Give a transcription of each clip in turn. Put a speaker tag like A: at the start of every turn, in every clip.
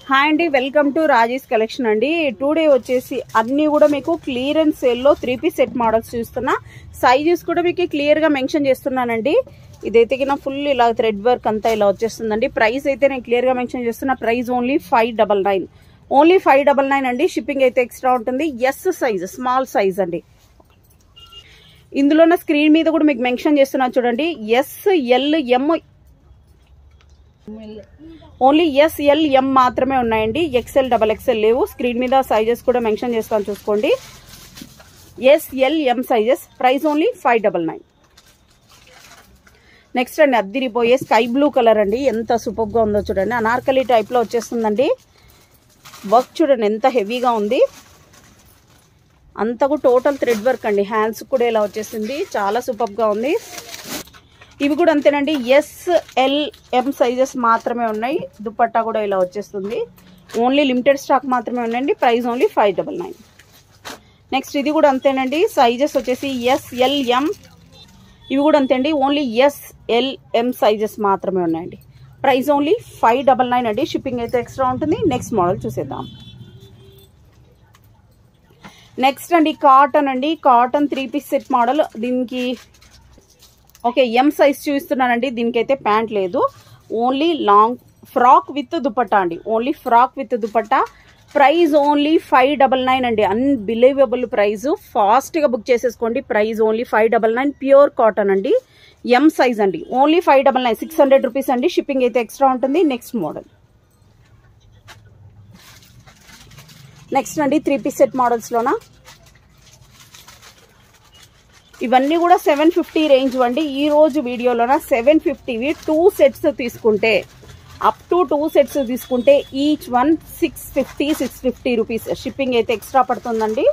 A: Hi అండి, welcome to Raji's collection అండి. Today వచ్చేసి అన్నీ కూడా మీకు క్లియరెన్స్ సేల్లో 3 పీస్ సెట్ మోడల్స్ చూస్తున్నా. సైజెస్ కూడా మీకు క్లియర్గా మెన్షన్ చేస్తున్నానండి. ఇదైతే కింద ఫుల్ ఇలా థ్రెడ్ వర్క్ అంతా ఇలా వచ్చేస్తుందండి. ప్రైస్ అయితే నేను క్లియర్గా మెన్షన్ చేస్తున్నా. ప్రైస్ ఓన్లీ 599, ఓన్లీ 599 అండి. షిప్పింగ్ అయితే ఎక్స్ట్రా ఉంటుంది. ఎస్ సైజ్, స్మాల్ సైజ్ అండి. ఇందులో స్క్రీన్ మీద కూడా మీకు మెన్షన్ చేస్తున్నా చూడండి. S, L, M, only S, L, M మాత్రమే ఉన్నాయండి. ఎక్స్ఎల్, డబల్ ఎక్స్ఎల్ లేవు. స్క్రీన్ మీద సైజెస్ కూడా మెన్షన్ చేస్తాను చూసుకోండి. S, L, M sizes. Price only 599. Next అండి, అద్దిరిపోయే స్కై బ్లూ కలర్ అండి. ఎంత సూపర్ గా ఉందో చూడండి. అనార్కలి టైప్ లో వచ్చేస్తుందండి. వర్క్ చూడండి ఎంత హెవీగా ఉంది. అంతకు టోటల్ థ్రెడ్ వర్క్ అండి. హ్యాండ్స్ కూడా ఇలా వచ్చేసింది. చాలా సూపర్ గా ఉంది. ఇవి కూడా అంతేనండి. ఎస్, ఎల్, ఎం సైజెస్ మాత్రమే ఉన్నాయి. దుపట్టా కూడా ఇలా వచ్చేస్తుంది. ఓన్లీ లిమిటెడ్ స్టాక్ మాత్రమే ఉన్నాయండి. Price only 599. నెక్స్ట్ ఇది కూడా అంతేనండి. సైజెస్ వచ్చేసి ఎస్, ఎల్, ఎం. ఇవి కూడా అంతే అండి. Only S, L, M sizes మాత్రమే ఉన్నాయండి. ప్రైస్ ఓన్లీ 599 అండి. షిప్పింగ్ అయితే ఎక్స్ట్రా ఉంటుంది. నెక్స్ట్ మోడల్ చూసేద్దాం. నెక్స్ట్ అండి, కాటన్ అండి. Cotton 3 piece set model. దీనికి ఓకే, ఎం సైజ్ చూపిస్తున్నానండి. దీనికైతే ప్యాంట్ లేదు. Only long frock with dupatta అండి. Only frock with dupatta. Price only 599 అండి. Unbelievable price. ఫాస్ట్గా బుక్ చేసేసుకోండి. Price only 599. ప్యూర్ కాటన్ అండి. ఎం సైజ్ అండి. ఓన్లీ 599, 600 రూపీస్ అండి. షిప్పింగ్ అయితే ఎక్స్ట్రా ఉంటుంది. Next model. నెక్స్ట్ అండి, 3 పీస్ సెట్ మోడల్స్లోనా ఇవన్నీ కూడా 750 రేంజ్ అండి. ఈ రోజు వీడియోలోన 750వి 2 సెట్స్ తీసుకుంటే, అప్ టు 2 సెట్స్ తీసుకుంటే ఈచ్ వన్ 650 రూపీస్. షిప్పింగ్ అయితే ఎక్స్ట్రా పడుతుందండి.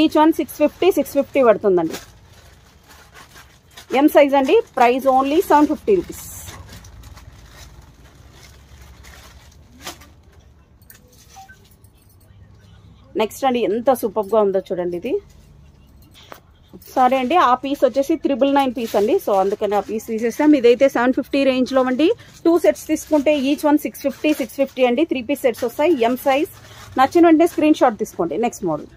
A: ఈచ్ వన్ 650 పడుతుందండి. ఎం సైజ్ అండి. Price only 750 rupees. నెక్స్ట్ అండి, ఎంత సూపర్గా ఉందో చూడండి. ఇది సరే అండి, ఆ పీస్ వచ్చేసి 999 పీస్ అండి. సో అందుకని ఆ పీస్ తీసేస్తాం. ఇదైతే 750 రేంజ్లో అండి. 2 సెట్స్ తీసుకుంటే ఈచ్ వన్ 650 అండి. 3 పీస్ సెట్స్ వస్తాయి. M size. నచ్చిన వెంటనే స్క్రీన్ షాట్ తీసుకోండి. Next model.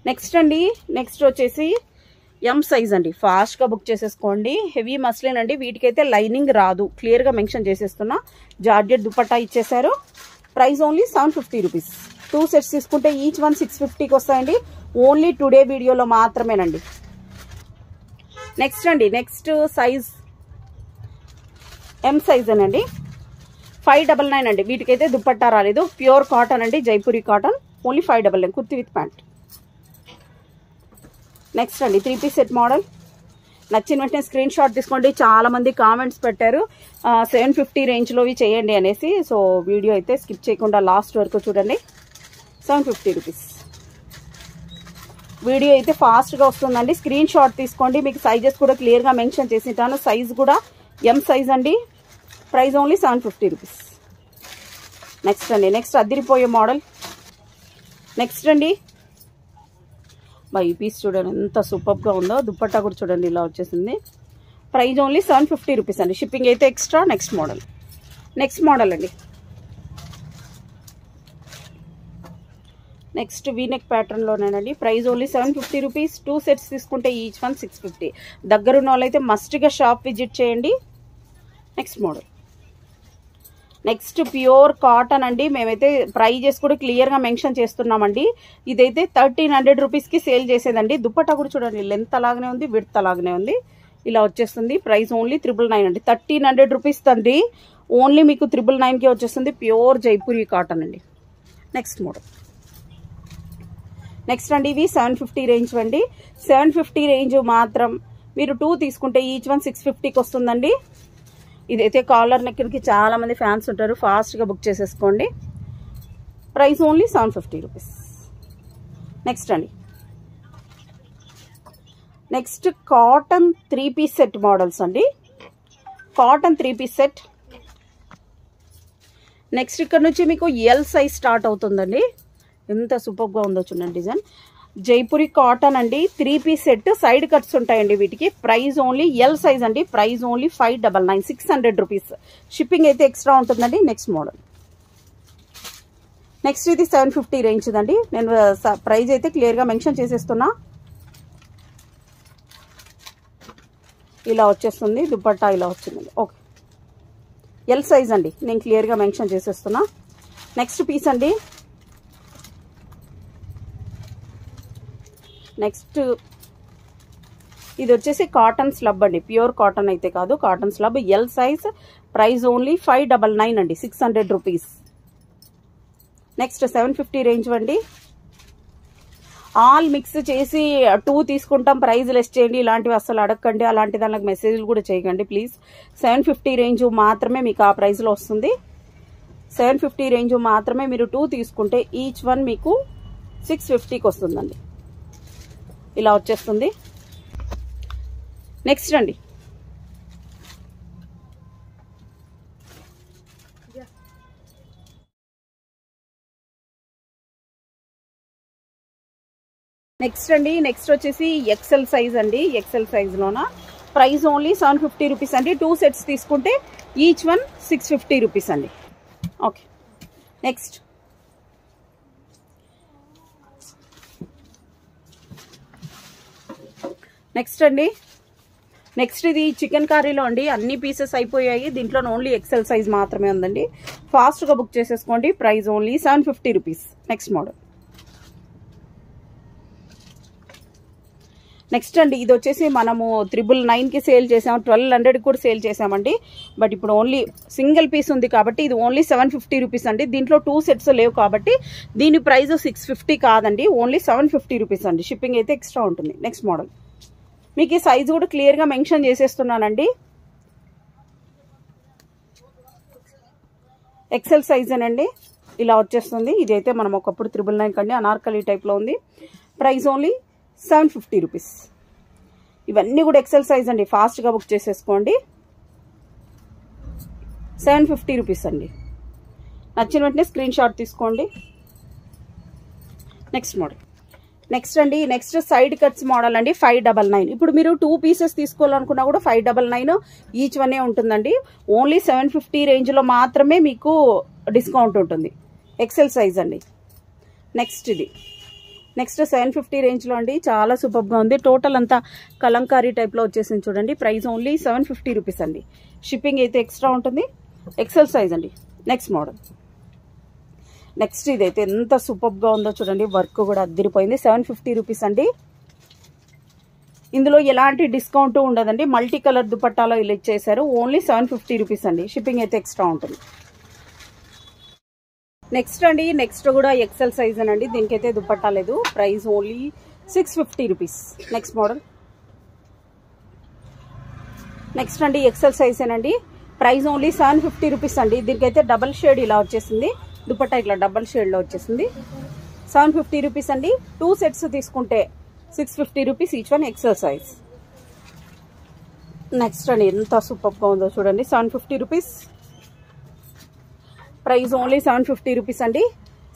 A: నెక్స్ట్ అండి, నెక్స్ట్ వచ్చేసి ఎం సైజ్ అండి. ఫాస్ట్గా బుక్ చేసేసుకోండి. హెవీ మస్లిన్ అండి. వీటికైతే లైనింగ్ రాదు. క్లియర్గా మెన్షన్ చేసేస్తున్నా. జార్జెట్ దుపట్టా ఇచ్చేసారు. Price only 750 rupees. 2 సెట్స్ తీసుకుంటే ఈచ్ వన్ 650కి వస్తాయండి. ఓన్లీ టుడే వీడియోలో మాత్రమేనండి. నెక్స్ట్ అండి, నెక్స్ట్ సైజ్ ఎం సైజ్ అనండి. 599 అండి. వీటికైతే దుపట్టా రాలేదు. ప్యూర్ కాటన్ అండి. Jaipuri cotton. Only 599. Kurti with pant. Next అండి, 3 పీస్ సెట్ మోడల్. నచ్చిన వెంటనే స్క్రీన్ షాట్ తీసుకోండి. చాలా మంది కామెంట్స్ పెట్టారు 750 రేంజ్లోవి చేయండి అనేసి. సో వీడియో అయితే స్కిప్ చేయకుండా లాస్ట్ వరకు చూడండి. 750 రూపీస్. వీడియో అయితే ఫాస్ట్గా వస్తుందండి. స్క్రీన్ షాట్ తీసుకోండి. మీకు సైజెస్ కూడా క్లియర్గా మెన్షన్ చేసింటాను. సైజ్ కూడా ఎం సైజ్ అండి. Price only 750 rupees. నెక్స్ట్ అండి, నెక్స్ట్ అదిరిపోయే మోడల్. నెక్స్ట్ అండి, ఈ పీస్ చూడండి ఎంత సూపర్గా ఉందో. దుపట్టా కూడా చూడండి ఇలా వచ్చేసింది. ప్రైస్ ఓన్లీ 750 రూపీస్ అండి. షిప్పింగ్ అయితే extra. Next model. Next model అండి. నెక్స్ట్ వీనెక్ ప్యాటర్న్లోనేనండి. Price only 750 rupees. 2 సెట్స్ తీసుకుంటే ఈచ్ వన్ 650. దగ్గరున్న వాళ్ళైతే మస్ట్గా షాప్ విజిట్ చేయండి. Next model. Next pure cotton అండి. మేమైతే ప్రైజెస్ కూడా క్లియర్గా మెన్షన్ చేస్తున్నామండి. ఇదైతే 1300 రూపీస్కి సేల్ చేసేదండి. దుపట్టా కూడా చూడండి లెంత్ అలాగనే ఉంది, విడ్త్ అలాగనే ఉంది. ఇలా వచ్చేస్తుంది. ప్రైస్ ఓన్లీ 999 అండి. 1300 రూపీస్ తండ్రి. ఓన్లీ మీకు 999కి వచ్చేస్తుంది. ప్యూర్ జైపూరి కాటన్ అండి. Next model. నెక్స్ట్ అండి, ఇవి 750 రేంజ్ అండి. 750 రేంజ్ మాత్రం మీరు 2 తీసుకుంటే ఈచ్ వన్ 650కి వస్తుందండి. ఇదైతే కాలర్ నెక్కి చాలా మంది ఫ్యాన్స్ ఉంటారు. ఫాస్ట్గా బుక్ చేసేసుకోండి. Price only 750 rupees. నెక్స్ట్ అండి, next cotton 3 piece set models అండి. Cotton 3 piece set. నెక్స్ట్ ఇక్కడ నుంచి మీకు ఎల్ సైజ్ స్టార్ట్ అవుతుందండి. ఎంత సూపర్గా ఉందో చూడండి డిజైన్. జైపురి కాటన్ అండి, 3 పీస్ సెట్, సైడ్ కట్స్ ఉంటాయండి వీటికి. ప్రైస్ ఓన్లీ ఎల్ సైజ్ అండి, ప్రైస్ ఓన్లీ 599, 600 రూపీస్. షిప్పింగ్ అయితే ఎక్స్ట్రా ఉంటుందండి. Next model. నెక్స్ట్ ఇది 750 రేంజ్ అండి. నేను ప్రైస్ అయితే క్లియర్గా మెన్షన్ చేసేస్తున్నా. ఇలా వచ్చేస్తుంది, దుపట్టా ఇలా వచ్చిందండి. ఓకే, ఎల్ సైజ్ అండి, నేను క్లియర్గా మెన్షన్ చేసేస్తున్నా. నెక్స్ట్ పీస్ అండి. నెక్స్ట్ ఇది వచ్చేసి కాటన్ స్లబ్ అండి, ప్యూర్ కాటన్ అయితే కాదు, cotton slub, L size, price only 599 అండి, 600 రూపీస్. నెక్స్ట్ 750 రేంజ్ అండి. ఆల్ మిక్స్ చేసి 2 తీసుకుంటాం, ప్రైస్ లెస్ చేయండి ఇలాంటివి అసలు అడగండి. అలాంటి దానికి మెసేజ్లు కూడా చేయకండి ప్లీజ్. 750 రేంజ్ మాత్రమే మీకు ఆ ప్రైస్లో వస్తుంది. 750 రేంజ్ మాత్రమే మీరు 2 తీసుకుంటే ఈచ్ వన్ మీకు 650కి వస్తుందండి. ఇలా వచ్చేస్తుంది. నెక్స్ట్ అండి. నెక్స్ట్ వచ్చేసి ఎక్సెల్ సైజ్ అండి. ఎక్సెల్ సైజ్లోన ప్రైస్ ఓన్లీ 750 రూపీస్ అండి. 2 సెట్స్ తీసుకుంటే ఈచ్ వన్ 650 రూపీస్ అండి. ఓకే, నెక్స్ట్ అండి. నెక్స్ట్ ఇది చికెన్ కర్రీలో అండి, అన్ని పీసెస్ అయిపోయాయి. దీంట్లో ఓన్లీ ఎక్సెల్ సైజ్ మాత్రమే ఉందండి. ఫాస్ట్గా బుక్ చేసేసుకోండి. Price only 750 rupees. Next model. Next అండి, ఇది వచ్చేసి మనము 999కి సేల్ చేసాము, 1200కి కూడా సేల్ చేసామండి. బట్ ఇప్పుడు ఓన్లీ సింగిల్ పీస్ ఉంది కాబట్టి ఇది ఓన్లీ 750 రూపీస్ అండి. దీంట్లో 2 సెట్స్ లేవు కాబట్టి దీని ప్రైస్ 650 కాదండి, ఓన్లీ 750 రూపీస్ అండి. షిప్పింగ్ అయితే ఎక్స్ట్రా ఉంటుంది. Next model. మీకు ఈ సైజ్ కూడా క్లియర్గా మెన్షన్ చేసేస్తున్నానండి. ఎక్సెల్ సైజేనండి, ఇలా వచ్చేస్తుంది. ఇదైతే మనం ఒకప్పుడు 999 కండి, అనార్కలి టైప్లో ఉంది. Price only 750 rupees. ఇవన్నీ కూడా ఎక్సెల్ సైజ్ అండి, ఫాస్ట్గా బుక్ చేసేసుకోండి. 750 రూపీస్ అండి. నచ్చిన వెంటనే స్క్రీన్ షాట్ తీసుకోండి. Next model. నెక్స్ట్ అండి, నెక్స్ట్ సైడ్ కట్స్ మోడల్ అండి, 599. ఇప్పుడు మీరు 2 పీసెస్ తీసుకోవాలనుకున్నా కూడా 599 ఈచ్ వన్ ఉంటుందండి. ఓన్లీ 750 రేంజ్లో మాత్రమే మీకు డిస్కౌంట్ ఉంటుంది. ఎక్సెల్ సైజ్ అండి. నెక్స్ట్ ఇది నెక్స్ట్ 750 రేంజ్లో అండి, చాలా సూపర్గా ఉంది. టోటల్ అంతా కలంకారీ టైప్లో వచ్చేసింది చూడండి. ప్రైస్ ఓన్లీ 750 రూపీస్ అండి. షిప్పింగ్ అయితే ఎక్స్ట్రా ఉంటుంది. ఎక్సెల్ సైజ్ అండి. Next model. నెక్స్ట్ ఇదైతే ఎంత సూపర్గా ఉందో చూడండి, వర్క్ కూడా అదిరిపోయింది. 750 రూపీస్ అండి. ఇందులో ఎలాంటి డిస్కౌంట్ ఉండదండి. మల్టీ కలర్ దుపట్టాలో ఇలా ఇచ్చేసారు. ఓన్లీ 750 రూపీస్ అండి. షిప్పింగ్ అయితే ఎక్స్ట్రా ఉంటుంది. నెక్స్ట్ అండి, నెక్స్ట్ కూడా ఎక్సెల్ సైజ్ అండి. దీనికైతే దుపట్టా లేదు. Price only 650 rupees. Next model. Next అండి, ఎక్సెల్ సైజ్ అండి. ప్రైస్ ఓన్లీ 750 రూపీస్ అండి. దీనికైతే డబల్ షేడ్ ఇలా వచ్చేసింది. దుపట్టా ఇట్లా డబల్ షేడ్లో వచ్చేసింది. 750 రూపీస్ అండి. 2 సెట్స్ తీసుకుంటే 650 rupees each one. XL size. Next అండి, ఎంత సూపర్గా ఉందో చూడండి. 750 రూపీస్. ప్రైస్ ఓన్లీ 750 రూపీస్ అండి.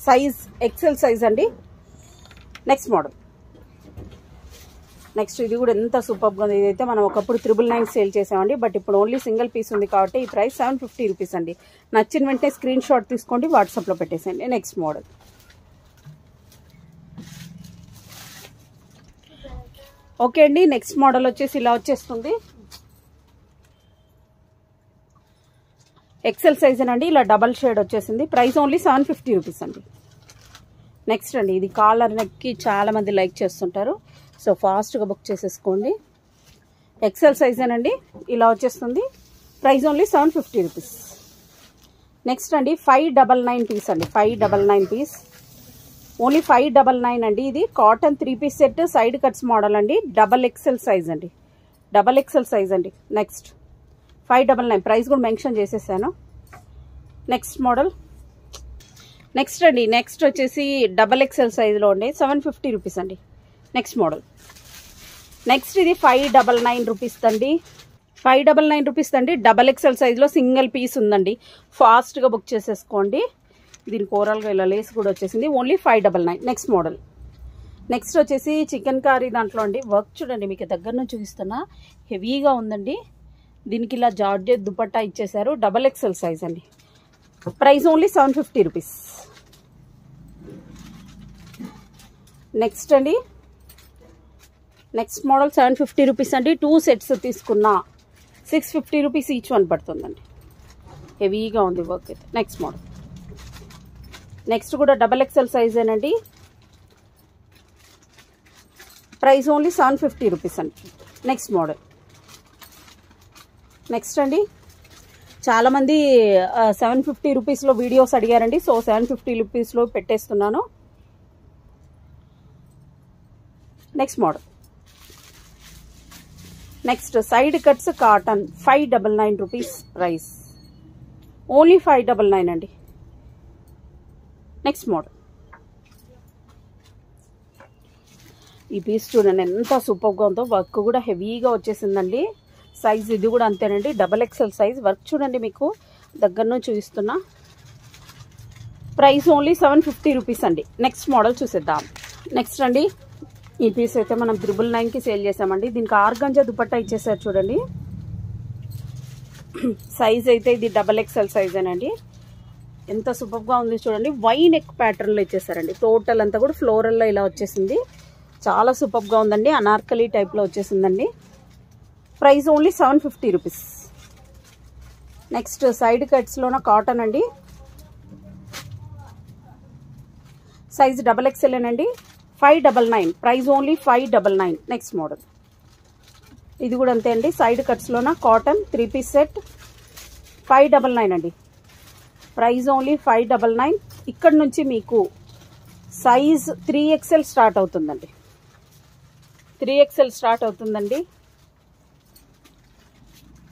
A: సైజ్ ఎక్సెల్ సైజ్ అండి. Next model. నెక్స్ట్ ఇది కూడా ఎంత సూపర్గా ఉంది. ఇదైతే మనం ఒకప్పుడు 999 సేల్ చేసామండి. బట్ ఇప్పుడు ఓన్లీ సింగిల్ పీస్ ఉంది కాబట్టి ఈ ప్రైస్ 750 రూపీస్ అండి. నచ్చిన వెంటనే స్క్రీన్ షాట్ తీసుకోండి, వాట్సాప్లో పెట్టేసేయండి. Next model. ఓకే అండి, నెక్స్ట్ మోడల్ వచ్చేసి ఇలా వచ్చేస్తుంది. ఎక్సెల్ సైజ్ అండి. ఇలా డబల్ షేడ్ వచ్చేసింది. ప్రైస్ ఓన్లీ 750 రూపీస్ అండి. నెక్స్ట్ అండి, ఇది కాలర్ నెక్కి చాలా మంది లైక్ చేస్తుంటారు. సో ఫాస్ట్గా బుక్ చేసేసుకోండి. ఎక్సెల్ సైజ్ అండి. ఇలా వచ్చేస్తుంది. Price only 750 rupees. నెక్స్ట్ అండి, 599 పీస్ అండి. 599 పీస్. ఓన్లీ 599 అండి. ఇది cotton 3 piece set, side cuts model అండి. డబల్ ఎక్సెల్ సైజ్ అండి. డబల్ ఎక్సెల్ సైజ్ అండి. నెక్స్ట్ 599. ప్రైస్ కూడా మెన్షన్ చేసేసాను. Next model. నెక్స్ట్ అండి, నెక్స్ట్ వచ్చేసి డబల్ ఎక్సెల్ సైజ్లో ఉండే 750 రూపీస్ అండి. Next model. నెక్స్ట్ ఇది 599 రూపీస్ అండి. 599 రూపీస్ అండి. డబల్ ఎక్సెల్ సైజ్లో సింగిల్ పీస్ ఉందండి. ఫాస్ట్గా బుక్ చేసేసుకోండి. దీనికి ఓవరాల్గా ఇలా లేస్ కూడా వచ్చేసింది. ఓన్లీ 599. Next model. నెక్స్ట్ వచ్చేసి చికెన్ కర్రీ దాంట్లో అండి వర్క్ చూడండి, మీకు దగ్గర నుంచి చూపిస్తున్నా, హెవీగా ఉందండి. దీనికి ఇలా జార్జెట్ దుపట్టా ఇచ్చేసారు, XXL సైజ్ అండి. Price only 750 rupees. నెక్స్ట్ అండి, నెక్స్ట్ మోడల్ 750 రూపీస్ అండి. 2 సెట్స్ తీసుకున్నా 650 రూపీస్ ఈచ్ వన్ పడుతుందండి. హెవీగా ఉంది వర్క్ అయితే. నెక్స్ట్ మోడల్, నెక్స్ట్ కూడా XXL సైజ్ ఏనండి. ప్రైస్ ఓన్లీ 750 రూపీస్ అండి. Next model. నెక్స్ట్ అండి, చాలామంది 750 రూపీస్లో వీడియోస్ అడిగారండి. సో 750 రూపీస్లో పెట్టేస్తున్నాను. Next model. Next side cuts cotton 599 rupees price. Only 599 అండి. Next model. ఈ పీస్ చూడండి ఎంత సూపర్గా ఉందో, వర్క్ కూడా హెవీగా వచ్చేసిందండి. సైజ్ ఇది కూడా అంతేనండి, XXL సైజ్. వర్క్ చూడండి, మీకు దగ్గర నుంచి చూపిస్తున్నా. ప్రైస్ ఓన్లీ 750 రూపీస్ అండి. నెక్స్ట్ మోడల్ చూసేద్దాం. నెక్స్ట్ అండి, ఈ పీస్ అయితే మనం 999కి సేల్ చేసామండి. దీనికి ఆర్గంజా దుపట్టా ఇచ్చేసారు చూడండి. సైజ్ అయితే ఇది XXL సైజ్ అనండి. ఎంత సూపర్గా ఉంది చూడండి. వై నెక్ ప్యాటర్న్లో ఇచ్చేసారండి. టోటల్ అంతా కూడా ఫ్లోరల్లో ఇలా వచ్చేసింది. చాలా సూపర్గా ఉందండి. అనార్కలి టైప్లో వచ్చేసిందండి. Price only 750 rupees. Next side కట్స్లోన కాటన్ అండి. సైజ్ XXL అండి. 599. Price only 599. Next model. ఇది కూడా అంతే అండి. సైడ్ కట్స్లోన కాటన్ 3 పీస్ సెట్ 599 అండి. Price only 599. ఇక్కడ నుంచి మీకు సైజ్ 3XL స్టార్ట్ అవుతుందండి. 3XL స్టార్ట్ అవుతుందండి.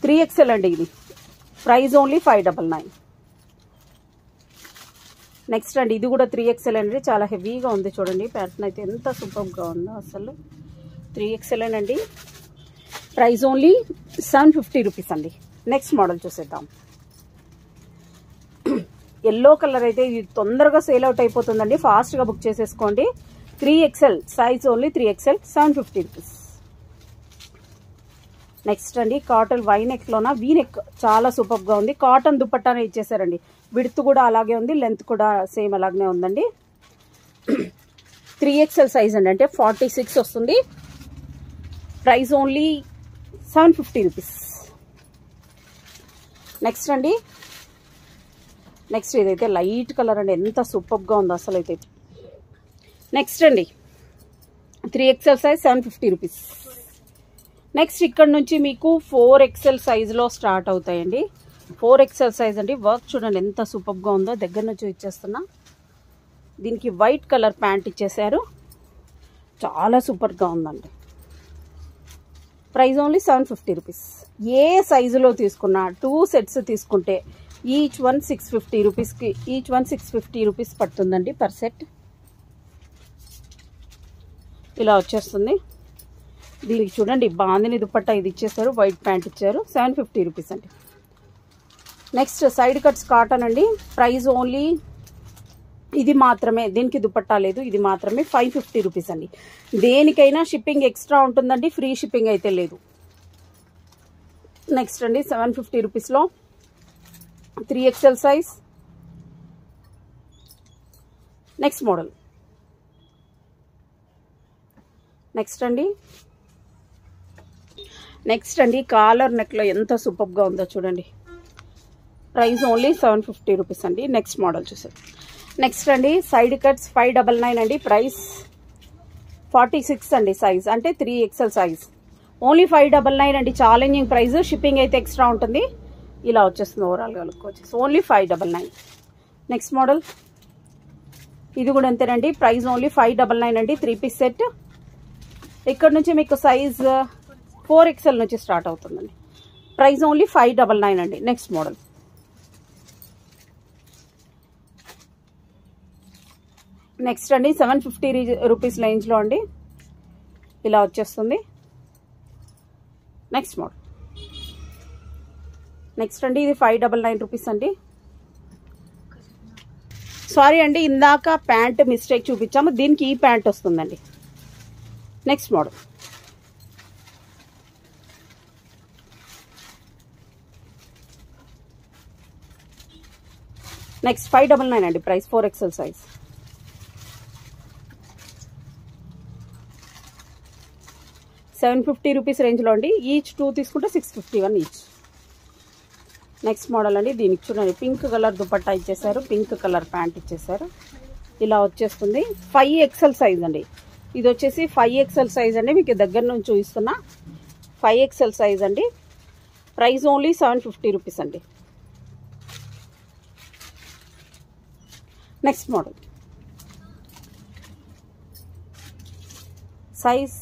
A: 3XL అండి ఇది. Price only 599. నెక్స్ట్ అండి, ఇది కూడా 3XL అండి. చాలా హెవీగా ఉంది చూడండి. ప్యాటర్న్ అయితే ఎంత సూపర్గా ఉందో అసలు. 3XL అండి. ప్రైస్ ఓన్లీ 750 రూపీస్ అండి. నెక్స్ట్ మోడల్ చూసేద్దాం. ఎల్లో కలర్ అయితే ఇది తొందరగా సేల్ అవుట్ అయిపోతుందండి. ఫాస్ట్గా బుక్ చేసేసుకోండి. 3XL size only 3XL 750 rupees. Next అండి, కాటన్ వై నెక్లోన వీ నెక్ చాలా సూపర్గా ఉంది. కాటన్ దుపట్టానే ఇచ్చేసారండి. విడ్త్ కూడా అలాగే ఉంది, లెంత్ కూడా సేమ్ అలాగే ఉందండి. 3XL సైజ్ అండి, అంటే 46 వస్తుంది. Price only 750 rupees. నెక్స్ట్ అండి, నెక్స్ట్ ఇదైతే లైట్ కలర్ అండి. ఎంత సూపర్గా ఉందో అసలు అయితే. నెక్స్ట్ అండి, 3XL సైజ్ 750 రూపీస్. నెక్స్ట్ ఇక్కడ నుంచి మీకు 4XL సైజులో స్టార్ట్ అవుతాయండి. 4XL సైజ్ అండి. వర్క్ చూడండి ఎంత సూపర్గా ఉందో, దగ్గర నుంచి ఇచ్చేస్తున్నా. దీనికి వైట్ కలర్ ప్యాంట్ ఇచ్చేసారు. చాలా సూపర్గా ఉందండి. Price only 750 rupees. ఏ సైజులో తీసుకున్నా 2 సెట్స్ తీసుకుంటే ఈచ్ వన్ 650 రూపీస్కి, ఈచ్ వన్ 650 రూపీస్ పడుతుందండి పర్ సెట్. ఇలా వచ్చేస్తుంది. దీనికి చూడండి బాందిని దుపట్టా ఇది ఇచ్చేసారు, వైట్ ప్యాంట్ ఇచ్చారు. 750 రూపీస్ అండి. నెక్స్ట్ సైడ్ కట్స్ కాటన్ అండి. ప్రైస్ ఓన్లీ ఇది మాత్రమే, దీనికి దుపట్టా లేదు, ఇది మాత్రమే 550 రూపీస్ అండి. దేనికైనా షిప్పింగ్ ఎక్స్ట్రా ఉంటుందండి, ఫ్రీ షిప్పింగ్ అయితే లేదు. నెక్స్ట్ అండి, 750 రూపీస్లో 3XL size. Next model. Next అండి, కాలర్ నెక్లో ఎంత సూపర్గా ఉందో చూడండి. ప్రైస్ ఓన్లీ 750 రూపీస్ అండి. నెక్స్ట్ మోడల్ చూసారు. నెక్స్ట్ అండి, సైడ్ కట్స్ 599 అండి. ప్రైస్ 46 అండి సైజ్, అంటే 3XL సైజ్. ఓన్లీ 599 అండి. ఛాలెంజింగ్ ప్రైస్, షిప్పింగ్ అయితే ఎక్స్ట్రా ఉంటుంది. ఇలా వచ్చేస్తుంది ఓవరాల్గా లుక్ వచ్చేసి. ఓన్లీ 599. Next model. ఇది కూడా అంతేనండి. ప్రైస్ ఓన్లీ 599 అండి. 3 పీస్ సెట్. ఇక్కడ నుంచి మీకు సైజ్ 4XL నుంచి స్టార్ట్ అవుతుందండి. ప్రైస్ ఓన్లీ 599 అండి. Next model. నెక్స్ట్ అండి, 750 రూపీస్ రేంజ్లో అండి. ఇలా వచ్చేస్తుంది. Next model. నెక్స్ట్ అండి, ఇది 599 రూపీస్ అండి. సారీ అండి, ఇందాక ప్యాంట్ మిస్టేక్ చూపించాము, దీనికి ఈ ప్యాంట్ వస్తుందండి. Next model. నెక్స్ట్ 599 అండి ప్రైస్, 4XL సైజ్. ₹750 రేంజ్లో అండి. ఈచ్ 2 తీసుకుంటే 651 ఈచ్. నెక్స్ట్ మోడల్ అండి. దీనికి చూడండి పింక్ కలర్ దుపట్టా ఇచ్చేసారు, పింక్ కలర్ ప్యాంట్ ఇచ్చేసారు. ఇలా వచ్చేస్తుంది. 5XL సైజ్ అండి. ఇది వచ్చేసి 5XL సైజ్ అండి. మీకు దగ్గర నుంచి చూపిస్తున్నా 5XL సైజ్ అండి. ప్రైస్ ఓన్లీ ₹750 అండి. నెక్స్ట్ మోడల్ సైజ్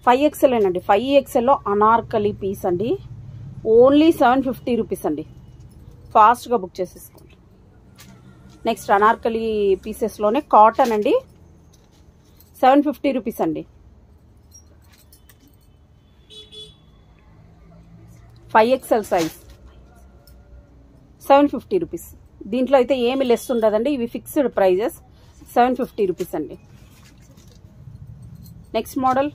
A: 5XL అండి. 5XLలో అనార్కలి పీస్ అండి. ఓన్లీ ₹750 అండి. ఫాస్ట్గా బుక్ చేసేసుకోండి. నెక్స్ట్ అనార్కలి పీసెస్లోనే కాటన్ అండి. ₹750 అండి. 5XL size ₹750. దీంట్లో అయితే ఏమి లెస్ ఉండదండి. ఇవి ఫిక్స్డ్ ప్రైజెస్. ₹750 అండి. నెక్స్ట్ మోడల్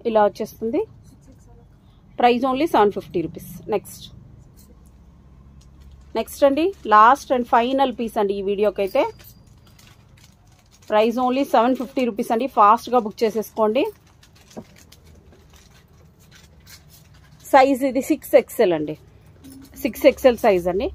A: ఇలా వచ్చేస్తుంది. Price only ₹750. నెక్స్ట్ అండి లాస్ట్ అండ్ ఫైనల్ పీస్ అండి ఈ వీడియోకి అయితే. ప్రైస్ ఓన్లీ ₹750 అండి. ఫాస్ట్గా బుక్ చేసేసుకోండి. సైజ్ ఇది 6XL అండి. 6XL సైజ్ అండి.